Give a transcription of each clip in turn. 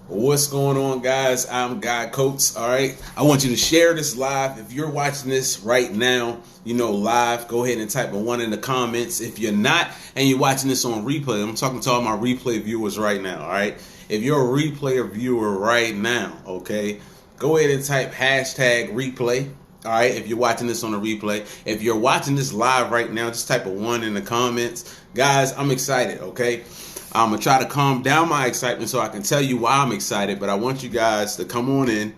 What's going on, guys? I'm Guy Coates. All right, I want you to share this live. If you're watching this right now, live, go ahead and type a 1 in the comments. If you're not and you're watching this on replay, I'm talking to all my replay viewers right now. All right, if you're a replay viewer right now, okay, go ahead and type hashtag replay. All right, if you're watching this on a replay, if you're watching this live right now, just type a 1 in the comments. Guys, I'm excited. Okay, I'm going to try to calm down my excitement so I can tell you why I'm excited, but I want you guys to come on in,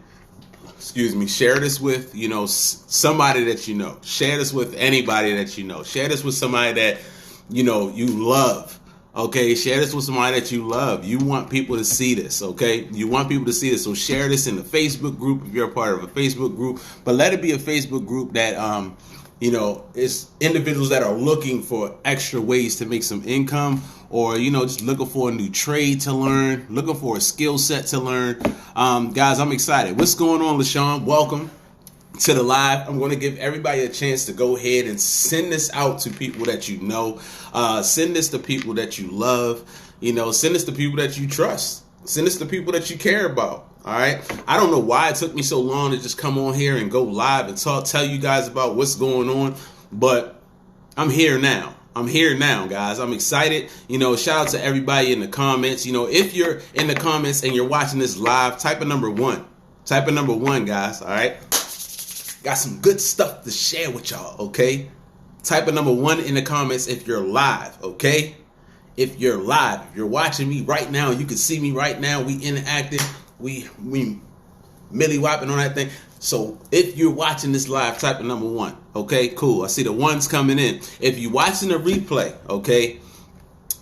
share this with, somebody that you know. Share this with anybody that you know. Share this with somebody that, you love, okay? Share this with somebody that you love. You want people to see this, okay? You want people to see this, so share this in the Facebook group if you're a part of a Facebook group, but let it be a Facebook group that, it's individuals that are looking for extra ways to make some income, or, just looking for a new trade to learn, looking for a skill set to learn. Guys, I'm excited. What's going on, LaShawn? Welcome to the live. I'm going to give everybody a chance to go ahead and send this out to people that you know. Send this to people that you love. Send this to people that you trust. Send this to people that you care about. All right. I don't know why it took me so long to just come on here and go live and tell you guys about what's going on, but I'm here now. Guys. I'm excited. Shout out to everybody in the comments. If you're in the comments and you're watching this live, type a number 1. Type a number 1, guys. All right. Got some good stuff to share with y'all. Okay. Type a number 1 in the comments if you're live. Okay. If you're live, if you're watching me right now, you can see me right now. We interacting. We milly whopping on that thing. So if you're watching this live, type a number 1. Okay, cool. I see the ones coming in. If you're watching the replay, okay,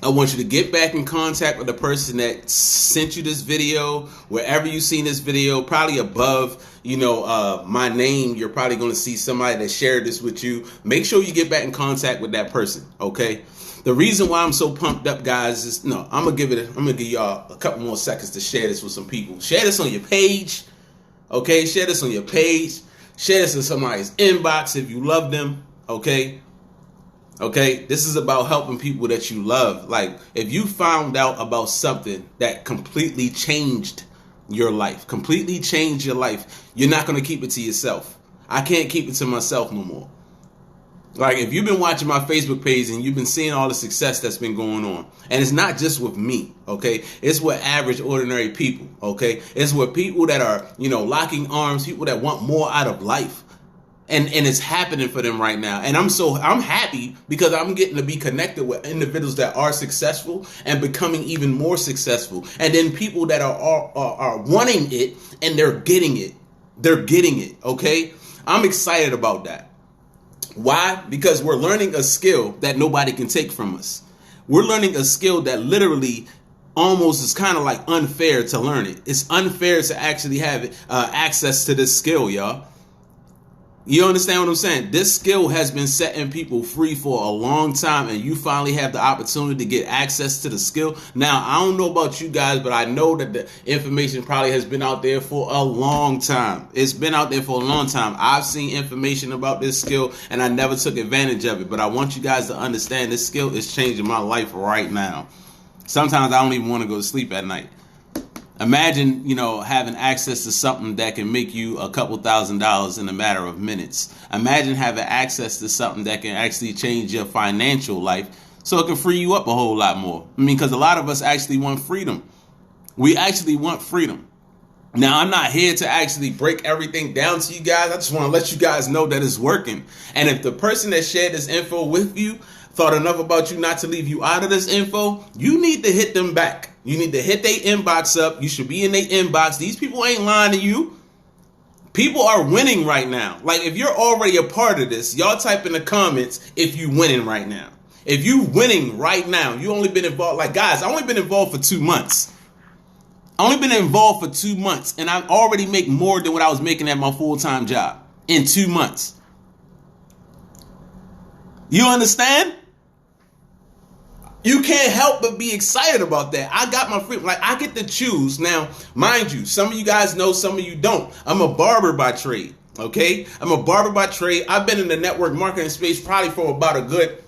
I want you to get back in contact with the person that sent you this video, wherever you've seen this video, probably above, my name. You're probably going to see somebody that shared this with you. Make sure you get back in contact with that person. Okay. The reason why I'm so pumped up, guys, is I'm gonna give y'all a couple more seconds to share this with some people. Share this on your page. Okay, share this on your page. Share this in somebody's inbox if you love them. Okay. This is about helping people that you love. Like, if you found out about something that completely changed your life, you're not going to keep it to yourself. I can't keep it to myself no more. Like, if you've been watching my Facebook page and you've been seeing all the success that's been going on, and it's not just with me, okay? It's with average, ordinary people, okay? It's with people that are, locking arms, people that want more out of life. And it's happening for them right now. And I'm happy because I'm getting to be connected with individuals that are successful and becoming even more successful. And then people that are wanting it and they're getting it. Okay? I'm excited about that. Why? Because we're learning a skill that nobody can take from us. We're learning a skill that literally almost is kind of like unfair to learn it. It's unfair to actually have access to this skill, y'all. You understand what I'm saying? This skill has been setting people free for a long time, and you finally have the opportunity to get access to the skill. Now, I don't know about you guys, but I know that the information probably has been out there for a long time. It's been out there for a long time. I've seen information about this skill, and I never took advantage of it. But I want you guys to understand this skill is changing my life right now. Sometimes I don't even want to go to sleep at night. Imagine, having access to something that can make you a couple $1,000s in a matter of minutes. Imagine having access to something that can actually change your financial life so it can free you up a whole lot more. Because a lot of us actually want freedom. We actually want freedom. Now, I'm not here to actually break everything down to you guys. I just want to let you guys know that it's working. And if the person that shared this info with you thought enough about you not to leave you out of this info, you need to hit them back. You need to hit their inbox up. You should be in their inbox. These people ain't lying to you. People are winning right now. Like, if you're already a part of this, y'all type in the comments if you winning right now. If you winning right now, you only been involved. Like, guys, I only been involved for 2 months. And I already make more than what I was making at my full-time job in 2 months. You understand? You can't help but be excited about that. I got my freedom. Like, I get to choose. Now, mind you, some of you guys know, some of you don't. I'm a barber by trade, okay? I'm a barber by trade. I've been in the network marketing space probably for about a good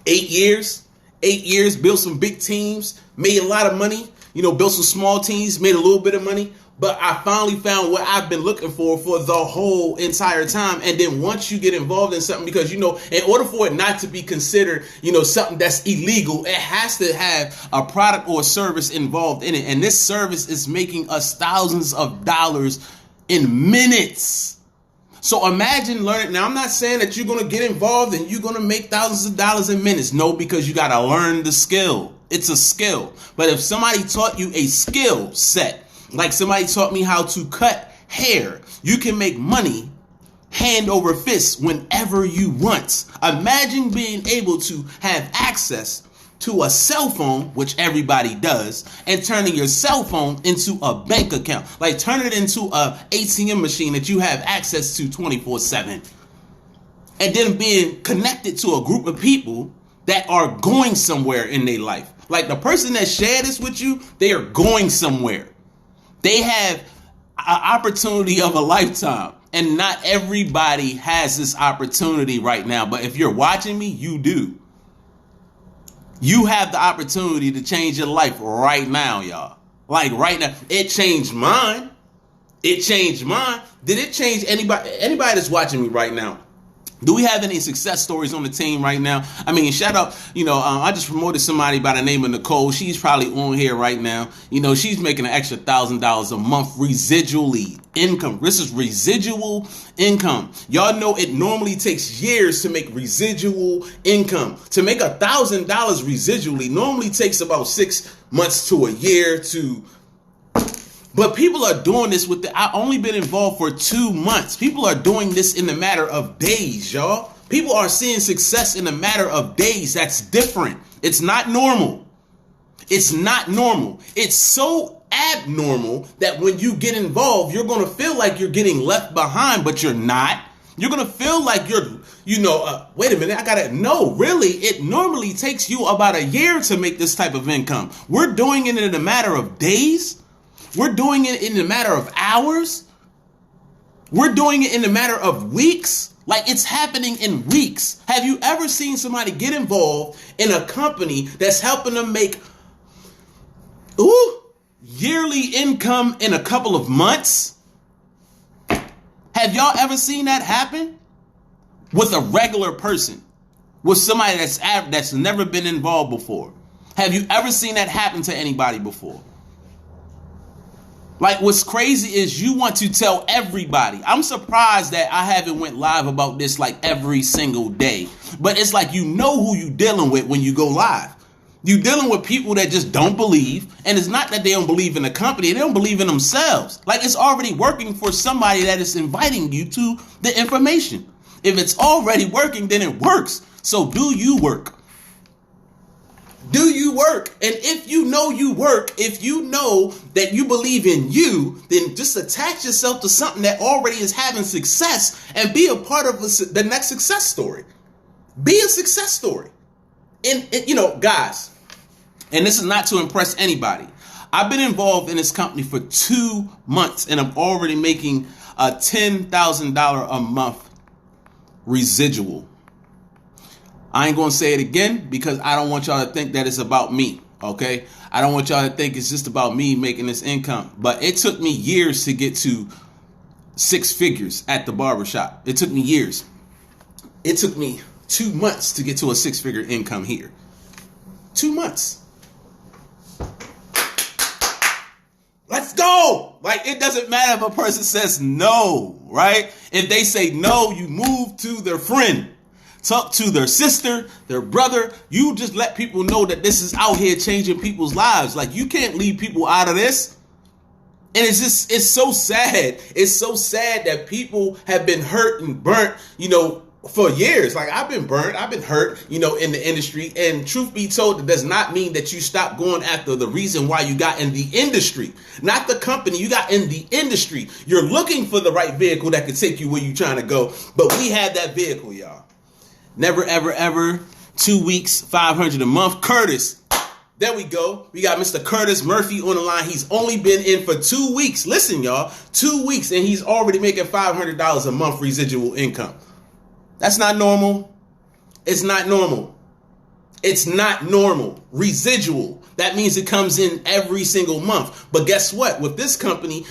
8 years. 8 years, built some big teams, made a lot of money. built some small teams, made a little bit of money. But I finally found what I've been looking for the whole entire time. And then once you get involved in something, because, in order for it not to be considered, something that's illegal, it has to have a product or a service involved in it. And this service is making us thousands of dollars in minutes. So imagine learning. Now, I'm not saying that you're going to get involved and you're going to make thousands of dollars in minutes. No, because you got to learn the skill. It's a skill. But if somebody taught you a skill set, like somebody taught me how to cut hair, you can make money hand over fist whenever you want. Imagine being able to have access to a cell phone, which everybody does, and turning your cell phone into a bank account. Like turn it into a ATM machine that you have access to 24/7. And then being connected to a group of people that are going somewhere in their life. Like the person that shared this with you, they are going somewhere. They have an opportunity of a lifetime, and not everybody has this opportunity right now. But if you're watching me, you do. You have the opportunity to change your life right now, y'all. Like right now. It changed mine. It changed mine. Did it change anybody that's watching me right now? Do we have any success stories on the team right now? I mean, shout out, I just promoted somebody by the name of Nicole. She's probably on here right now. She's making an extra $1,000 a month residually income. This is residual income. Y'all know it normally takes years to make residual income. To make $1,000 residually normally takes about 6 months to a year to. But people are doing this I've only been involved for 2 months. People are doing this in a matter of days, y'all. People are seeing success in a matter of days. That's different. It's not normal. It's not normal. It's so abnormal that when you get involved, you're going to feel like you're getting left behind, but you're not. You're going to feel like you're, wait a minute, no, really, it normally takes you about a year to make this type of income. We're doing it in a matter of days. We're doing it in a matter of hours. We're doing it in a matter of weeks. Like it's happening in weeks. Have you ever seen somebody get involved in a company that's helping them make yearly income in a couple of months? Have y'all ever seen that happen with a regular person, with somebody that's never been involved before? Have you ever seen that happen to anybody before? Like what's crazy is you want to tell everybody. I'm surprised that I haven't went live about this like every single day. But it's like who you're dealing with when you go live. You're dealing with people that just don't believe. And it's not that they don't believe in the company. They don't believe in themselves. Like it's already working for somebody that is inviting you to the information. If it's already working, then it works. So do you work? Do you work? And if you know you work, if you know that you believe in you, then just attach yourself to something that already is having success and be a part of the next success story. Be a success story. And guys, and this is not to impress anybody. I've been involved in this company for 2 months and I'm already making a $10,000 a month residual. I ain't going to say it again because I don't want y'all to think that it's about me, okay? I don't want y'all to think it's just about me making this income. But it took me years to get to 6 figures at the barbershop. It took me years. It took me 2 months to get to a 6-figure income here. 2 months. Let's go. Like, it doesn't matter if a person says no, right? If they say no, you move to their friend. Talk to their sister, their brother. You just let people know that this is out here changing people's lives. Like you can't leave people out of this. And it's so sad. It's so sad that people have been hurt and burnt, for years. Like I've been burnt, I've been hurt, in the industry. And truth be told, that does not mean that you stop going after the reason why you got in the industry. Not the company, you got in the industry. You're looking for the right vehicle that could take you where you're trying to go. But we had that vehicle, y'all. Never, ever, ever. 2 weeks, 500 a month. Curtis. There we go. We got Mr. Curtis Murphy on the line. He's only been in for 2 weeks. Listen, y'all. 2 weeks and he's already making $500 a month residual income. That's not normal. It's not normal. It's not normal. Residual. That means it comes in every single month. But guess what? With this company,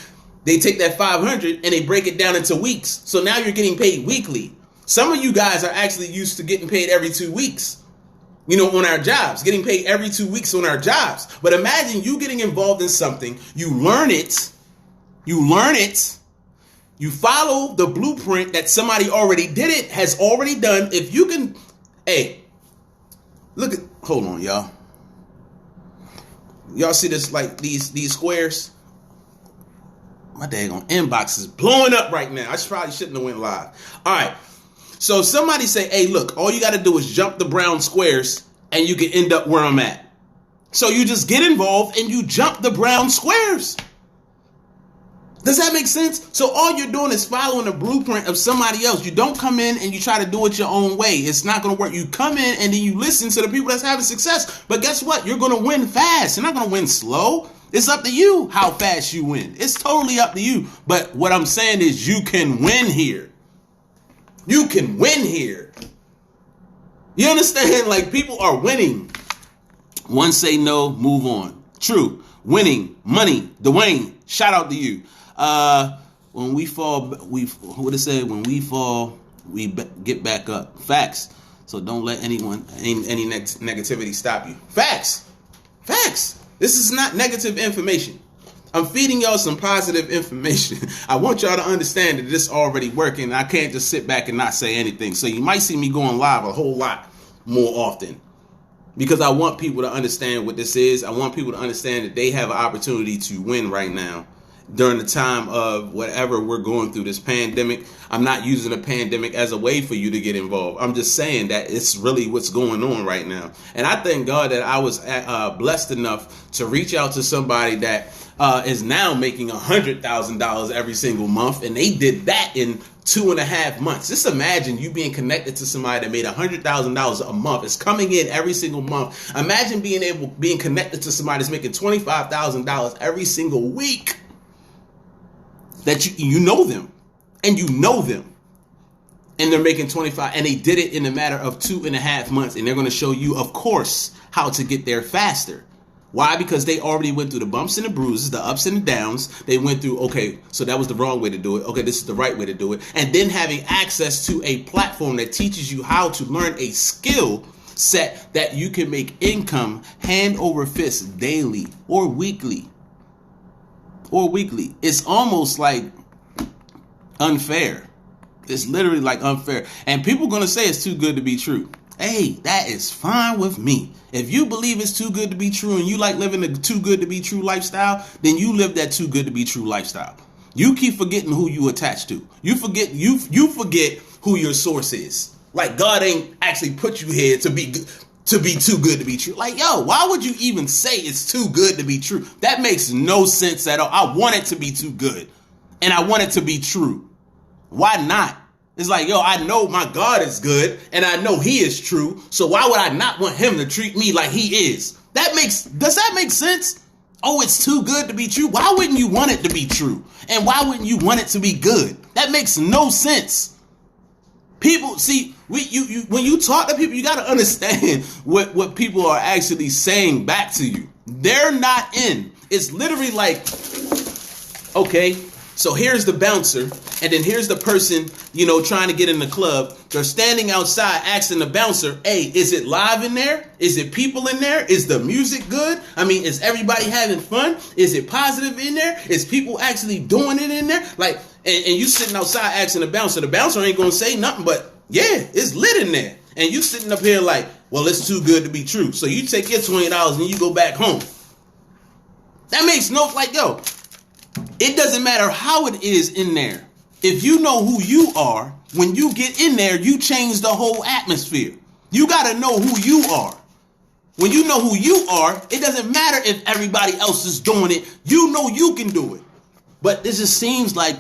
they take that 500 and they break it down into weeks. So now you're getting paid weekly. Some of you guys are actually used to getting paid every 2 weeks. On our jobs, getting paid every 2 weeks on our jobs. But imagine you getting involved in something, you learn it, you follow the blueprint that somebody already did it, has already done. If you can, hold on, y'all. Y'all see this, like these squares? My daggone inbox is blowing up right now. I probably shouldn't have went live. All right. So somebody say, hey, look, all you got to do is jump the brown squares and you can end up where I'm at. So you just get involved and you jump the brown squares. Does that make sense? So all you're doing is following the blueprint of somebody else. You don't come in and you try to do it your own way. It's not going to work. You come in and then you listen to the people that's having success. But guess what? You're going to win fast. You're not going to win slow. It's up to you how fast you win. It's totally up to you. But what I'm saying is you can win here. You can win here. You understand? Like, people are winning. One say no, move on. True. Winning. Money. Dwayne, shout out to you. When we fall, what it say? When we fall, we get back up. Facts. So don't let any negativity stop you. Facts. Facts. This is not negative information. I'm feeding y'all some positive information. I want y'all to understand that this is already working. I can't just sit back and not say anything. So you might see me going live a whole lot more often because I want people to understand what this is. I want people to understand that they have an opportunity to win right now during the time of whatever we're going through, this pandemic. I'm not using a pandemic as a way for you to get involved. I'm just saying that it's really what's going on right now. And I thank God that I was blessed enough to reach out to somebody that is now making $100,000 every single month. And they did that in 2.5 months. Just imagine you being connected to somebody that made $100,000 a month. It's coming in every single month. Imagine being connected to somebody that's making $25,000 every single week. That you know them and they're making 25 and they did it in a matter of 2.5 months. And they're going to show you, of course, how to get there faster. Why? Because they already went through the bumps and the bruises, the ups and the downs. They went through, okay, so that was the wrong way to do it. Okay, this is the right way to do it. And then having access to a platform that teaches you how to learn a skill set that you can make income hand over fist daily or weekly. It's almost like unfair. It's literally like unfair. And people are going to say it's too good to be true. Hey, that is fine with me. If you believe it's too good to be true and you like living a too good to be true lifestyle, then you live that too good to be true lifestyle. You keep forgetting who you attach to. You forget who your source is. Like, God ain't actually put you here to be too good to be true. Like, yo, why would you even say it's too good to be true? That makes no sense at all. I want it to be too good and I want it to be true. Why not? It's like, yo, I know my God is good and I know he is true. So why would I not want him to treat me like he is? Does that make sense? Oh, it's too good to be true. Why wouldn't you want it to be true? And why wouldn't you want it to be good? That makes no sense. People, see, when you talk to people, you got to understand what people are actually saying back to you. They're not in. It's literally like, okay, so here's the bouncer, and then here's the person, trying to get in the club. They're standing outside asking the bouncer, hey, is it live in there? Is it people in there? Is the music good? I mean, is everybody having fun? Is it positive in there? Is people actually doing it in there? Like, and you sitting outside asking the bouncer ain't going to say nothing but, yeah, it's lit in there. And you sitting up here like, well, it's too good to be true. So you take your $20 and you go back home. That makes no, like, yo, it doesn't matter how it is in there. If you know who you are, when you get in there, you change the whole atmosphere. You got to know who you are. When you know who you are, it doesn't matter if everybody else is doing it. You know you can do it. But this just seems like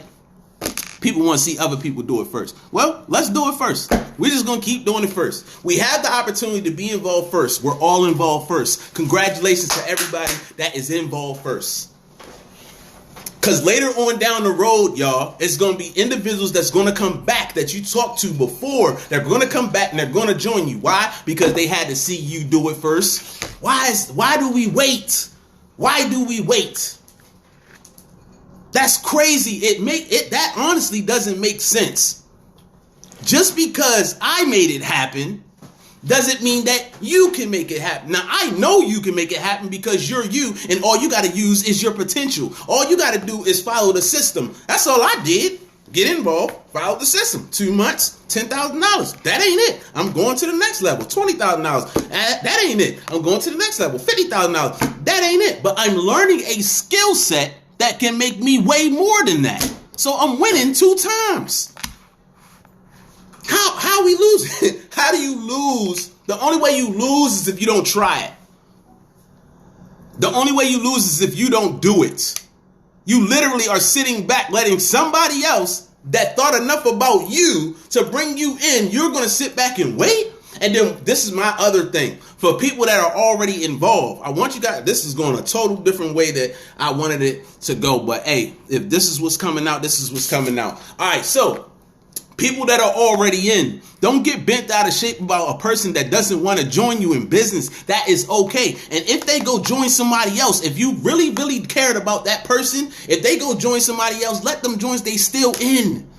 people want to see other people do it first. Well, let's do it first. We're just going to keep doing it first. We have the opportunity to be involved first. We're all involved first. Congratulations to everybody that is involved first. Because later on down the road, y'all, it's going to be individuals that's going to come back that you talked to before. They're going to come back and they're going to join you. Why? Because they had to see you do it first. Why do we wait? Why do we wait? That's crazy. That honestly doesn't make sense. Just because I made it happen doesn't mean that you can make it happen. Now, I know you can make it happen because you're you, and all you got to use is your potential. All you got to do is follow the system. That's all I did. Get involved, follow the system. 2 months, $10,000. That ain't it. I'm going to the next level. $20,000. That ain't it. I'm going to the next level. $50,000. That ain't it. But I'm learning a skill set that can make me way more than that. So I'm winning 2 times. How we lose? How do you lose? The only way you lose is if you don't try it. The only way you lose is if you don't do it. You literally are sitting back letting somebody else that thought enough about you to bring you in. You're going to sit back and wait. And then this is my other thing. For people that are already involved, I want you guys, this is going a total different way that I wanted it to go. But hey, if this is what's coming out, this is what's coming out. All right, so people that are already in, don't get bent out of shape about a person that doesn't want to join you in business. That is okay. And if they go join somebody else, if you really, really cared about that person, if they go join somebody else, let them join. They still in.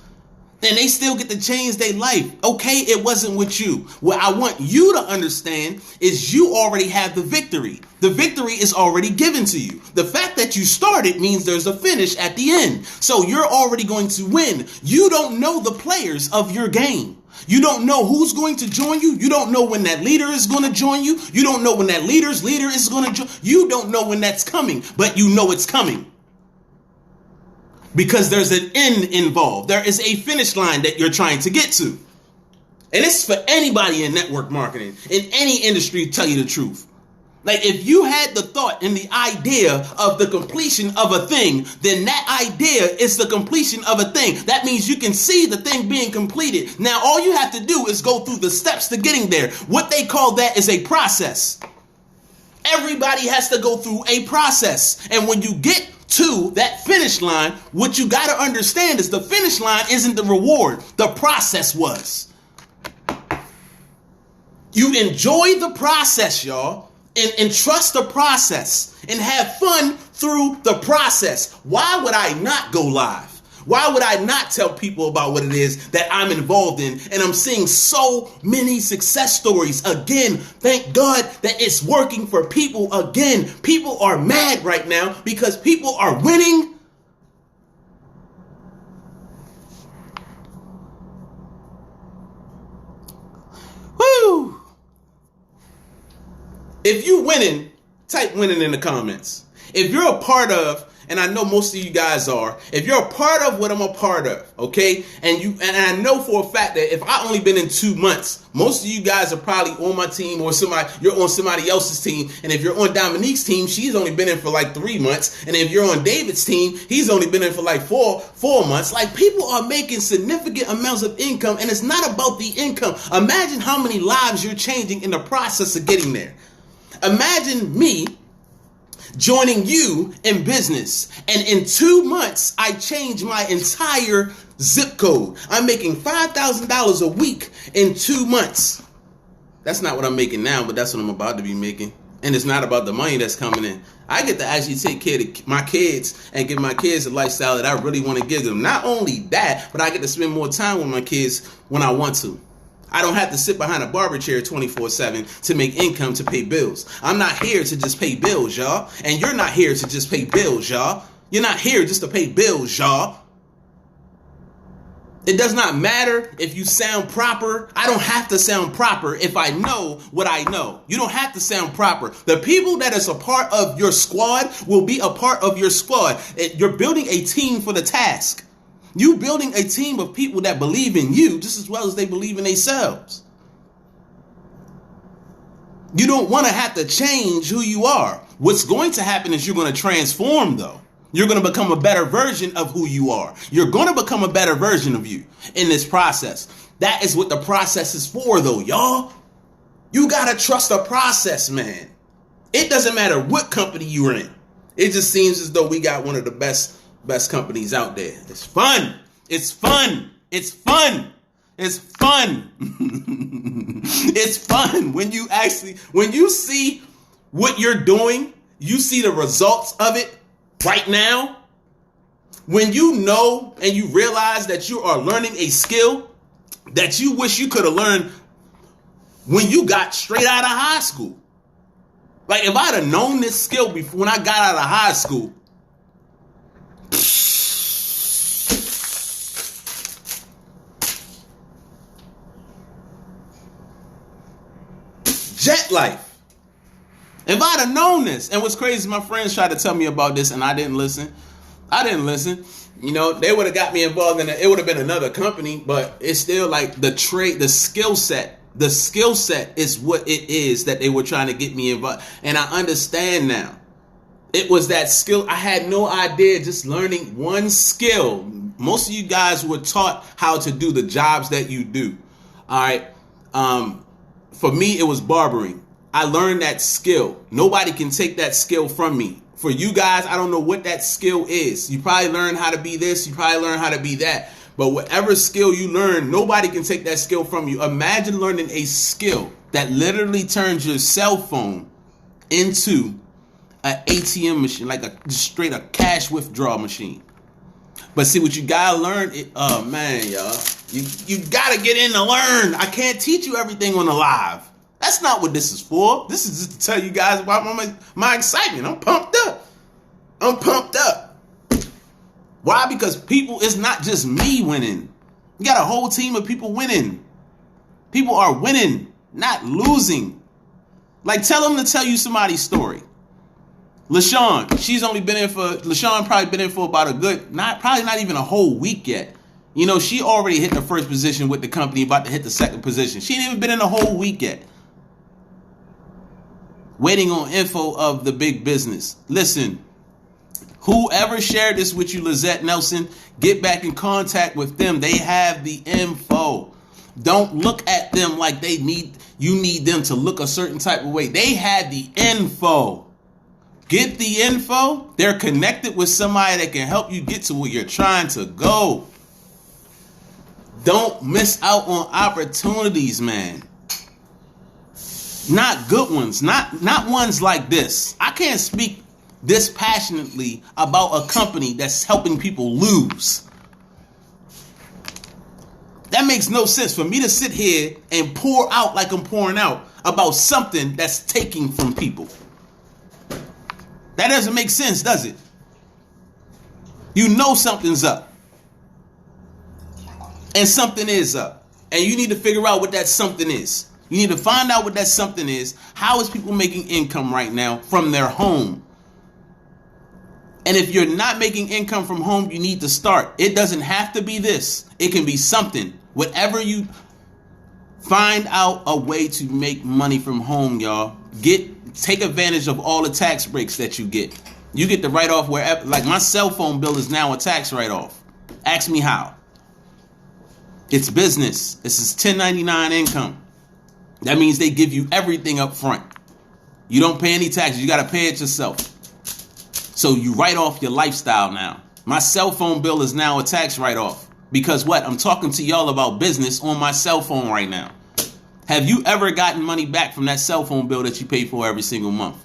And they still get to change their life. Okay, it wasn't with you. What I want you to understand is you already have the victory. The victory is already given to you. The fact that you started means there's a finish at the end. So you're already going to win. You don't know the players of your game. You don't know who's going to join you. You don't know when that leader is going to join you. You don't know when that leader's leader is going to join. You don't know when that's coming, but you know it's coming. Because there's an end involved. There is a finish line that you're trying to get to. And it's for anybody in network marketing, in any industry, to tell you the truth. Like, if you had the thought and the idea of the completion of a thing, then that idea is the completion of a thing. That means you can see the thing being completed. Now, all you have to do is go through the steps to getting there. What they call that is a process. Everybody has to go through a process. And when you get to that finish line, what you got to understand is the finish line isn't the reward. The process was. You enjoy the process, y'all, and trust the process and have fun through the process. Why would I not go live? Why would I not tell people about what it is that I'm involved in? And I'm seeing so many success stories. Again, thank God that it's working for people again. People are mad right now because people are winning. Woo! If you winning, type winning in the comments. If you're a part of, and I know most of you guys are, if you're a part of what I'm a part of, okay, and I know for a fact that if I only been in 2 months, most of you guys are probably on my team, or you're on somebody else's team. And if you're on Dominique's team, she's only been in for like 3 months. And if you're on David's team, he's only been in for like four months. Like, people are making significant amounts of income, and it's not about the income. Imagine how many lives you're changing in the process of getting there. Imagine me joining you in business, and in 2 months I changed my entire zip code. I'm making $5,000 a week in 2 months. That's not what I'm making now, but that's what I'm about to be making. And it's not about the money that's coming in. I get to actually take care of my kids and give my kids a lifestyle that I really want to give them. Not only that, but I get to spend more time with my kids when I want to. I don't have to sit behind a barber chair 24/7 to make income to pay bills. I'm not here to just pay bills, y'all. And you're not here to just pay bills, y'all. You're not here just to pay bills, y'all. It does not matter if you sound proper. I don't have to sound proper if I know what I know. You don't have to sound proper. The people that is a part of your squad will be a part of your squad. You're building a team for the task. You building a team of people that believe in you just as well as they believe in themselves. You don't want to have to change who you are. What's going to happen is you're going to transform, though. You're going to become a better version of who you are. You're going to become a better version of you in this process. That is what the process is for, though, y'all. You got to trust the process, man. It doesn't matter what company you're in. It just seems as though we got one of the best best companies out there. It's fun. It's fun. It's fun. It's fun. It's fun when you see what you're doing, you see the results of it right now. When you know and you realize that you are learning a skill that you wish you could have learned when you got straight out of high school. Like if I'd have known this skill before when I got out of high school, jet life. If I'd have known this, and what's crazy, my friends tried to tell me about this and I didn't listen. You know, they would have got me involved in it. It would have been another company, but it's still like the skill set. The skill set is what it is that they were trying to get me involved. And I understand now. It was that skill. I had no idea, just learning one skill. Most of you guys were taught how to do the jobs that you do. All right. For me, it was barbering. I learned that skill. Nobody can take that skill from me. For you guys, I don't know what that skill is. You probably learn how to be this. You probably learn how to be that. But whatever skill you learn, nobody can take that skill from you. Imagine learning a skill that literally turns your cell phone into an ATM machine, like straight a cash withdrawal machine. But see, what you gotta learn, oh man, y'all, you gotta get in to learn. I can't teach you everything on the live. That's not what this is for. This is just to tell you guys about my excitement. I'm pumped up. Why? Because people, it's not just me winning. You got a whole team of people winning. People are winning, not losing. Like, tell them to tell you somebody's story. LaShawn, LaShawn probably been in for about probably not even a whole week yet. You know, she already hit the first position with the company, about to hit the second position. She ain't even been in a whole week yet. Waiting on info of the big business. Listen, whoever shared this with you, Lizette Nelson, get back in contact with them. They have the info. Don't look at them like you need them to look a certain type of way. They had the info. Get the info. They're connected with somebody that can help you get to where you're trying to go. Don't miss out on opportunities, man. Not good ones, not ones like this. I can't speak this passionately about a company that's helping people lose. That makes no sense for me to sit here and pour out like I'm pouring out about something that's taking from people. That doesn't make sense, does it? You know something's up. And something is up. And you need to figure out what that something is. You need to find out what that something is. How is people making income right now from their home? And if you're not making income from home, you need to start. It doesn't have to be this. It can be something. Whatever you find out a way to make money from home, y'all. Take advantage of all the tax breaks that you get. You get the write-off wherever. Like my cell phone bill is now a tax write-off. Ask me how. It's business. This is 1099 income. That means they give you everything up front. You don't pay any taxes. You got to pay it yourself. So you write off your lifestyle now. My cell phone bill is now a tax write-off. Because what? I'm talking to y'all about business on my cell phone right now. Have you ever gotten money back from that cell phone bill that you pay for every single month?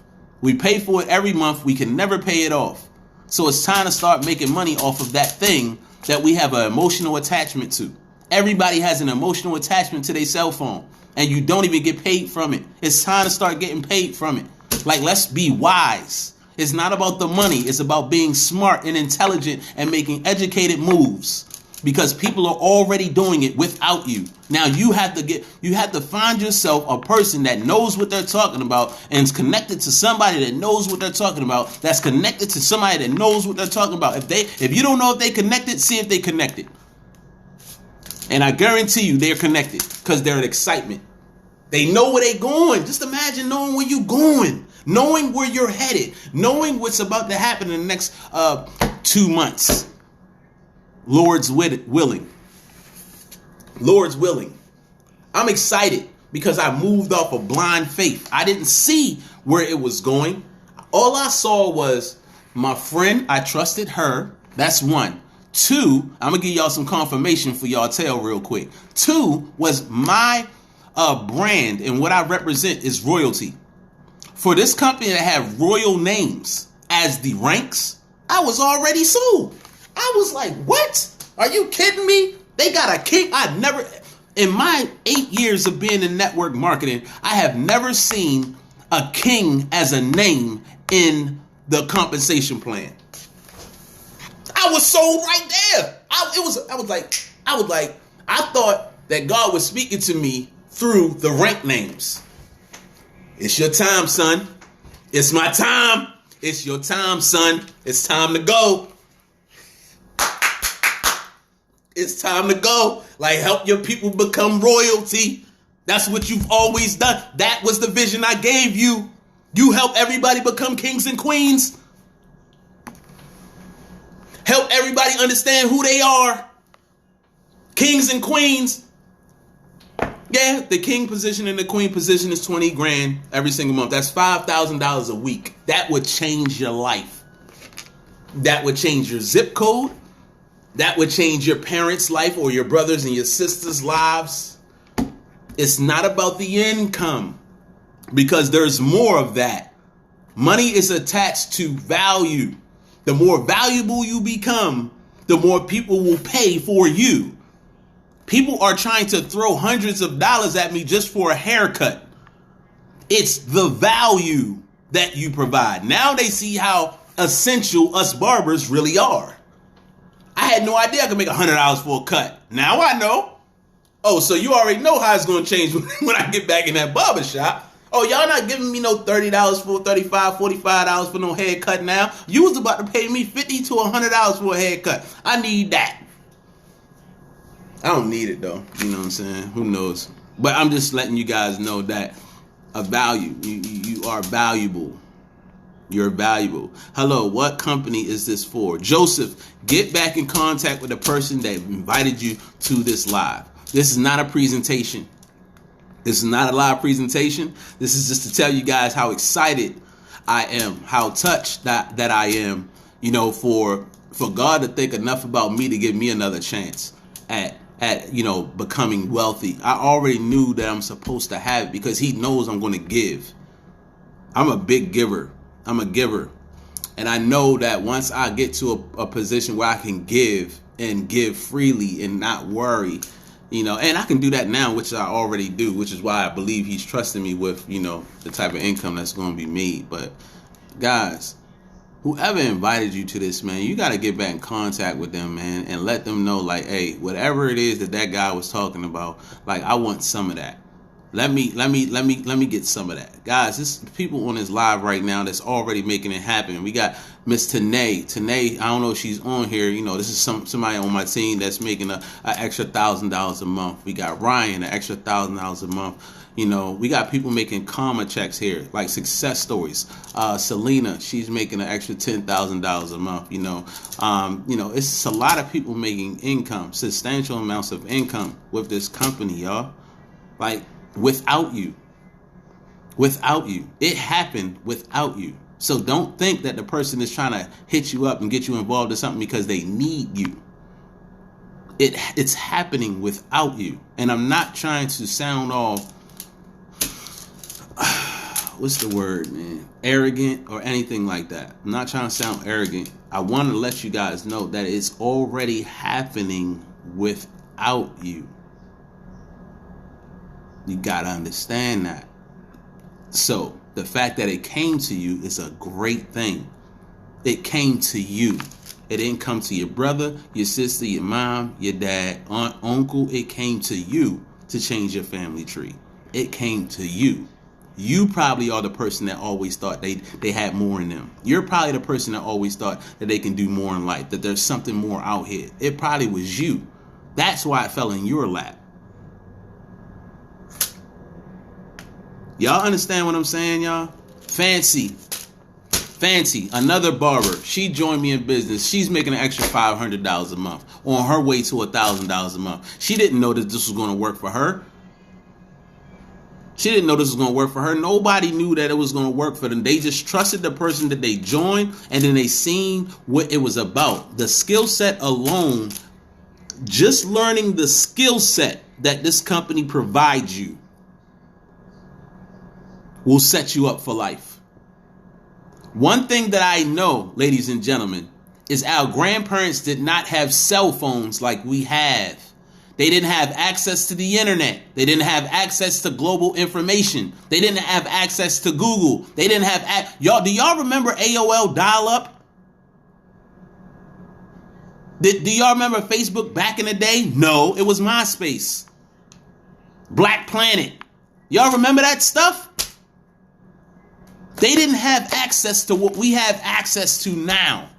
We pay for it every month. We can never pay it off. So it's time to start making money off of that thing that we have an emotional attachment to. Everybody has an emotional attachment to their cell phone. And you don't even get paid from it. It's time to start getting paid from it. Like, let's be wise. It's not about the money. It's about being smart and intelligent and making educated moves. Because people are already doing it without you. Now you have to find yourself a person that knows what they're talking about and is connected to somebody that knows what they're talking about. That's connected to somebody that knows what they're talking about. If you don't know if they connected, see if they connected. And I guarantee you they're connected because they're an excitement. They know where they're going. Just imagine knowing where you're going, knowing where you're headed, knowing what's about to happen in the next 2 months. Lord's willing. Lord's willing. I'm excited because I moved off of blind faith. I didn't see where it was going. All I saw was my friend. I trusted her. That's one. Two, I'm going to give y'all some confirmation for y'all tell real quick. Two was my brand, and what I represent is royalty. For this company to have royal names as the ranks, I was already sold. I was like, what? Are you kidding me? They got a king. In my 8 years of being in network marketing, I have never seen a king as a name in the compensation plan. I was sold right there. I thought that God was speaking to me through the rank names. It's your time, son. It's my time. It's your time, son. It's time to go. It's time to go. Like, help your people become royalty. That's what you've always done. That was the vision I gave you. You help everybody become kings and queens. Help everybody understand who they are. Kings and queens. Yeah, the king position and the queen position is 20 grand every single month. That's $5,000 a week. That would change your life. That would change your zip code. That would change your parents' life or your brothers and your sisters' lives. It's not about the income, because there's more of that. Money is attached to value. The more valuable you become, the more people will pay for you. People are trying to throw hundreds of dollars at me just for a haircut. It's the value that you provide. Now they see how essential us barbers really are. I had no idea I could make $100 for a cut. Now I know. Oh, so you already know how it's going to change when I get back in that barber shop. Oh, y'all not giving me no $30 for $35, $45 for no haircut now. You was about to pay me $50 to $100 for a haircut. I need that. I don't need it though. You know what I'm saying? Who knows? But I'm just letting you guys know that a value. You are valuable. You're valuable. Hello, what company is this for? Joseph, get back in contact with the person that invited you to this live. This is not a presentation. This is not a live presentation. This is just to tell you guys how excited I am, how touched that I am, you know, for God to think enough about me to give me another chance at you know, becoming wealthy. I already knew that I'm supposed to have it because he knows I'm going to give. I'm a big giver. I'm a giver. And I know that once I get to a position where I can give and give freely and not worry, you know, and I can do that now, which I already do, which is why I believe he's trusting me with, you know, the type of income that's going to be made. But guys, whoever invited you to this, man, you got to get back in contact with them, man, and let them know, like, hey, whatever it is that guy was talking about, like, I want some of that. Let me get some of that. Guys, there's people on this live right now that's already making it happen. We got Miss Tanae. Tanae, I don't know if she's on here. You know, this is somebody on my team that's making an extra $1,000 a month. We got Ryan, an extra $1,000 a month. You know, we got people making karma checks here, like success stories. Selena, she's making an extra $10,000 a month. You know, it's a lot of people making income, substantial amounts of income with this company, y'all. Like, without you. It happened without you. So don't think that the person is trying to hit you up and get you involved in something because they need you. It's happening without you. And I'm not trying to sound all, what's the word, man? Arrogant or anything like that. I'm not trying to sound arrogant. I want to let you guys know that it's already happening without you. You gotta understand that. So the fact that it came to you is a great thing. It came to you. It didn't come to your brother, your sister, your mom, your dad, aunt, uncle. It came to you to change your family tree. It came to you. You probably are the person that always thought they had more in them. You're probably the person that always thought that they can do more in life, that there's something more out here. It probably was you. That's why it fell in your lap. Y'all understand what I'm saying, y'all? Fancy, another barber. She joined me in business. She's making an extra $500 a month on her way to $1,000 a month. She didn't know that this was going to work for her. She didn't know this was going to work for her. Nobody knew that it was going to work for them. They just trusted the person that they joined, and then they seen what it was about. The skill set alone, just learning the skill set that this company provides you will set you up for life. One thing that I know, ladies and gentlemen, is our grandparents did not have cell phones like we have. They didn't have access to the internet. They didn't have access to global information. They didn't have access to Google. They didn't have y'all. Do y'all remember AOL dial-up? Do y'all remember Facebook back in the day? No, it was MySpace. Black Planet. Y'all remember that stuff? They didn't have access to what we have access to now.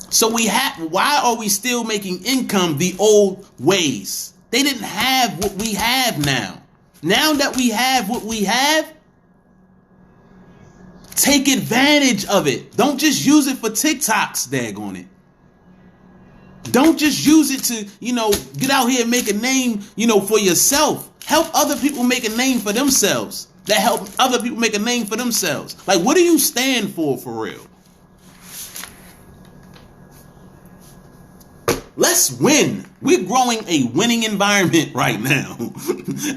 So why are we still making income the old ways? They didn't have what we have now. Now that we have what we have, take advantage of it. Don't just use it for TikToks, daggone it. Don't just use it to, get out here and make a name, for yourself. Help other people make a name for themselves. That help other people make a name for themselves. Like, what do you stand for real? Let's win. We're growing a winning environment right now.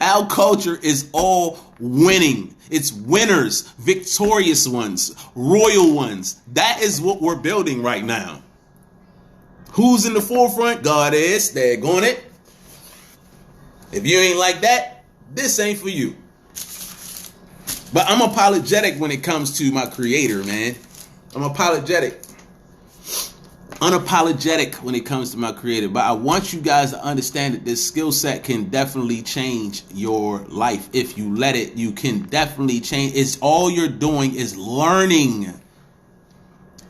Our culture is all winning. It's winners, victorious ones, royal ones. That is what we're building right now. Who's in the forefront? God is. Daggone it. If you ain't like that, this ain't for you. But I'm apologetic when it comes to my creator, man. I'm unapologetic when it comes to my creator. But I want you guys to understand that this skill set can definitely change your life. If you let it, you can definitely change. It's all you're doing is learning.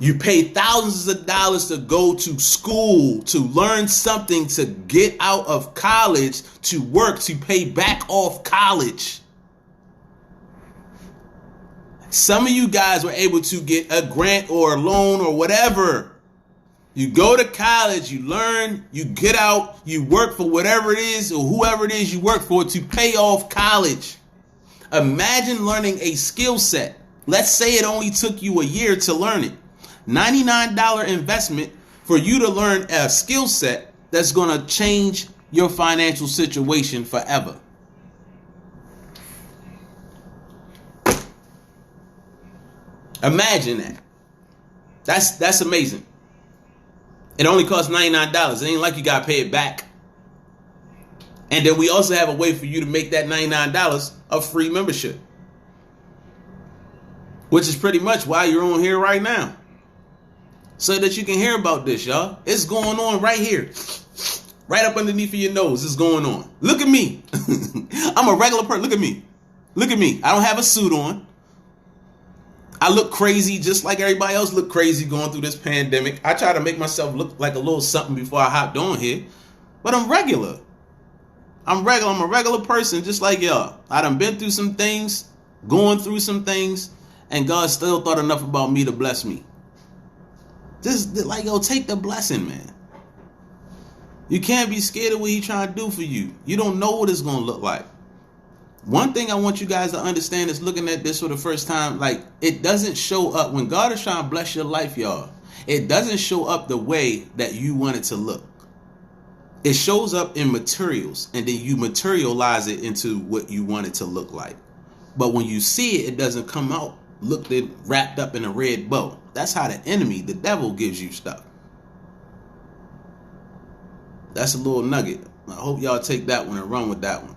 You pay thousands of dollars to go to school, to learn something, to get out of college, to work, to pay back off college. Some of you guys were able to get a grant or a loan or whatever. You go to college, you learn, you get out, you work for whatever it is or whoever it is you work for to pay off college. Imagine learning a skill set. Let's say it only took you a year to learn it. $99 investment for you to learn a skill set that's going to change your financial situation forever. Imagine that. That's amazing. It only costs $99. It ain't like you got to pay it back. And then we also have a way for you to make that $99 a free membership, which is pretty much why you're on here right now, so that you can hear about this, y'all. It's going on right here, right up underneath of your nose. It's going on. Look at me. I'm a regular person. Look at me. Look at me. I don't have a suit on. I look crazy just like everybody else look crazy going through this pandemic. I try to make myself look like a little something before I hopped on here. But I'm regular. I'm a regular person just like y'all. I done been through some things, going through some things, and God still thought enough about me to bless me. Just like, take the blessing, man. You can't be scared of what He's trying to do for you. You don't know what it's going to look like. One thing I want you guys to understand is looking at this for the first time, like, it doesn't show up when God is trying to bless your life, y'all. It doesn't show up the way that you want it to look. It shows up in materials, and then you materialize it into what you want it to look like. But when you see it, it doesn't come out wrapped up in a red bow. That's how the enemy, the devil, gives you stuff. That's a little nugget. I hope y'all take that one and run with that one.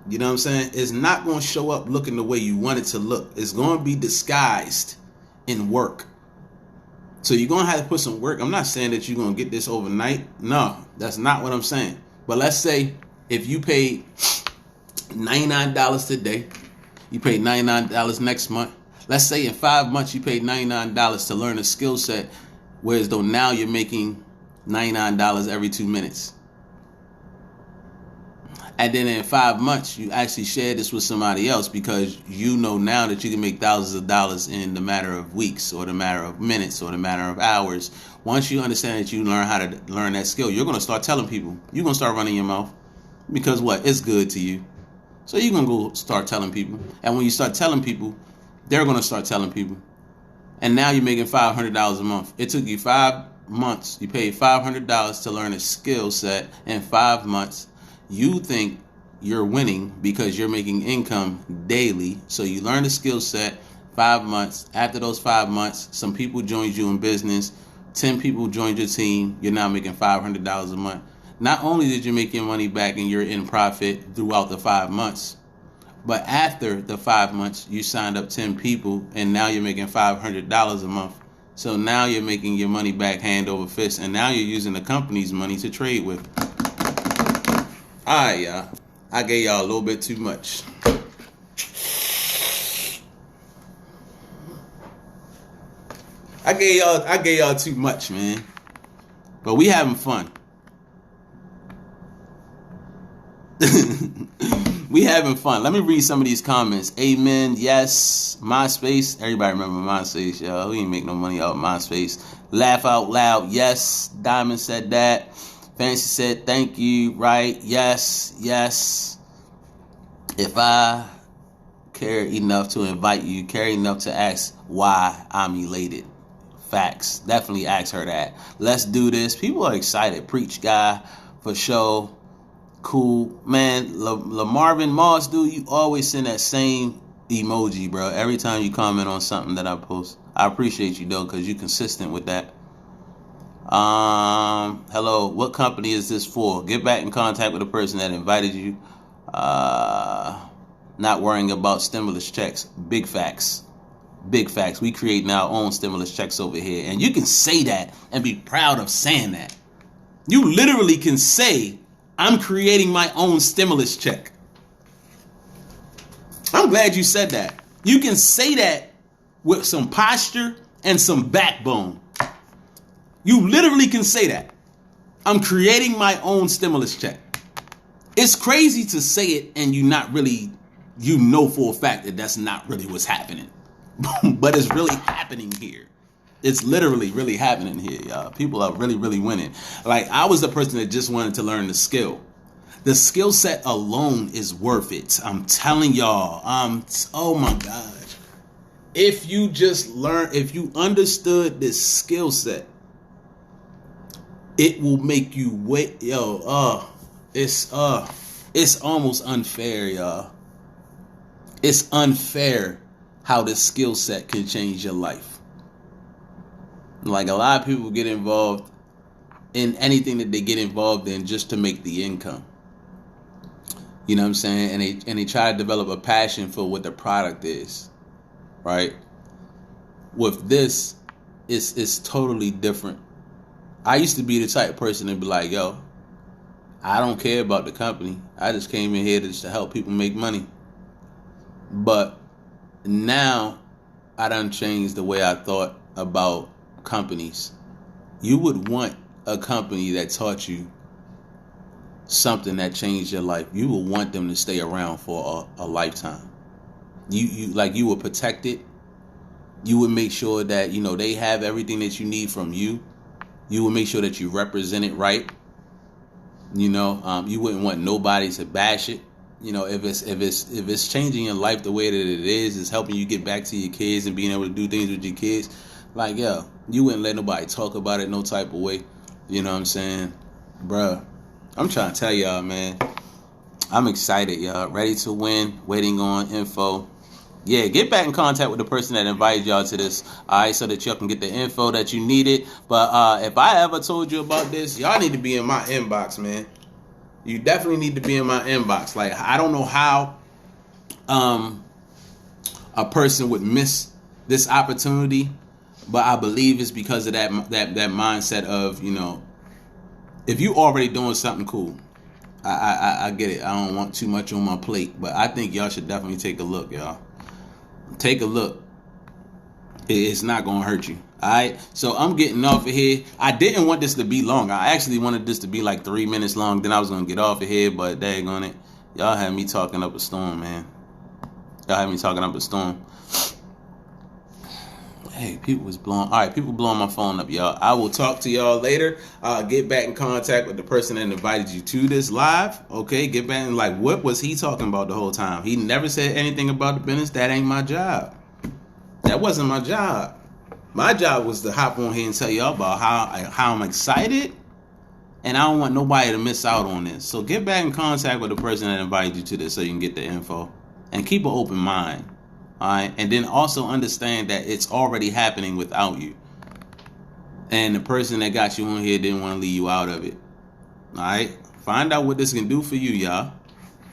You know what I'm saying? It's not going to show up looking the way you want it to look. It's going to be disguised in work. So you're going to have to put some work. I'm not saying that you're going to get this overnight. No, that's not what I'm saying. But let's say if you paid $99 today, you paid $99 next month. Let's say in 5 months you paid $99 to learn a skill set, whereas though now you're making $99 every 2 minutes. And then in 5 months, you actually share this with somebody else because you know now that you can make thousands of dollars in the matter of weeks or the matter of minutes or the matter of hours. Once you understand that you learn how to learn that skill, you're going to start telling people. You're going to start running your mouth because what? It's good to you. So you're going to go start telling people. And when you start telling people, they're going to start telling people. And now you're making $500 a month. It took you 5 months. You paid $500 to learn a skill set in 5 months. You think you're winning because you're making income daily. So you learn a skill set, 5 months. After those 5 months, some people joined you in business. 10 people joined your team. You're now making $500 a month. Not only did you make your money back and you're in profit throughout the 5 months, but after the 5 months, you signed up 10 people, and now you're making $500 a month. So now you're making your money back hand over fist, and now you're using the company's money to trade with. All right, y'all. I gave y'all a little bit too much. I gave y'all too much, man. But we having fun. We having fun. Let me read some of these comments. Amen. Yes. MySpace. Everybody remember MySpace, y'all. We ain't make no money out of MySpace. Laugh out loud. Yes. Diamond said that. Fancy said thank you. Right. Yes. Yes. If I care enough to invite you, care enough to ask why, I'm elated. Facts. Definitely ask her that. Let's do this. People are excited. Preach guy for sure. Cool, man. Marvin Moss, dude, you always send that same emoji, bro. Every time you comment on something that I post. I appreciate you, though, because you're consistent with that. Hello, what company is this for? Get back in contact with the person that invited you. Not worrying about stimulus checks. Big facts. Big facts. We creating our own stimulus checks over here. And you can say that and be proud of saying that. You literally can say, I'm creating my own stimulus check. I'm glad you said that. You can say that with some posture and some backbone. You literally can say that. I'm creating my own stimulus check. It's crazy to say it and you not really, you know for a fact that that's not really what's happening. But it's really happening here. It's literally really happening here, y'all. People are really, really winning. Like, I was the person that just wanted to learn the skill. The skill set alone is worth it. I'm telling y'all. Oh my gosh. If you just if you understood this skill set, it will make you wait. It's almost unfair, y'all. It's unfair how this skill set can change your life. Like, a lot of people get involved in anything that they get involved in just to make the income. You know what I'm saying? And they try to develop a passion for what the product is, right? With this, it's totally different. I used to be the type of person to be like, yo, I don't care about the company. I just came in here just to help people make money. But now I done changed the way I thought about companies. You would want a company that taught you something that changed your life. You would want them to stay around for a lifetime. You would protect it. You would make sure that, you know, they have everything that you need from you. You would make sure that you represent it right. You know, you wouldn't want nobody to bash it. You know, if it's changing your life the way that it is, it's helping you get back to your kids and being able to do things with your kids. Like, yo, you wouldn't let nobody talk about it no type of way. You know what I'm saying? Bruh, I'm trying to tell y'all, man. I'm excited, y'all. Ready to win. Waiting on info. Yeah, get back in contact with the person that invited y'all to this. All right, so that y'all can get the info that you needed. But if I ever told you about this, y'all need to be in my inbox, man. You definitely need to be in my inbox. Like, I don't know how a person would miss this opportunity, but I believe it's because of that mindset of, you know, if you already doing something cool, I get it. I don't want too much on my plate, but I think y'all should definitely take a look, y'all. Take a look. It's not going to hurt you. All right. So I'm getting off of here. I didn't want this to be long. I actually wanted this to be like 3 minutes long. Then I was going to get off of here, but daggone it. Y'all had me talking up a storm, man. Y'all had me talking up a storm. Hey, people was blowing. All right, people blowing my phone up, y'all. I will talk to y'all later. Get back in contact with the person that invited you to this live. Okay, get back and like, what was he talking about the whole time? He never said anything about the business. That ain't my job. That wasn't my job. My job was to hop on here and tell y'all about how I'm excited, and I don't want nobody to miss out on this. So get back in contact with the person that invited you to this so you can get the info, and keep an open mind. All right, and then also understand that it's already happening without you, and the person that got you on here didn't want to leave you out of it. All right, find out what this can do for you, y'all.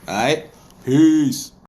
All right, peace.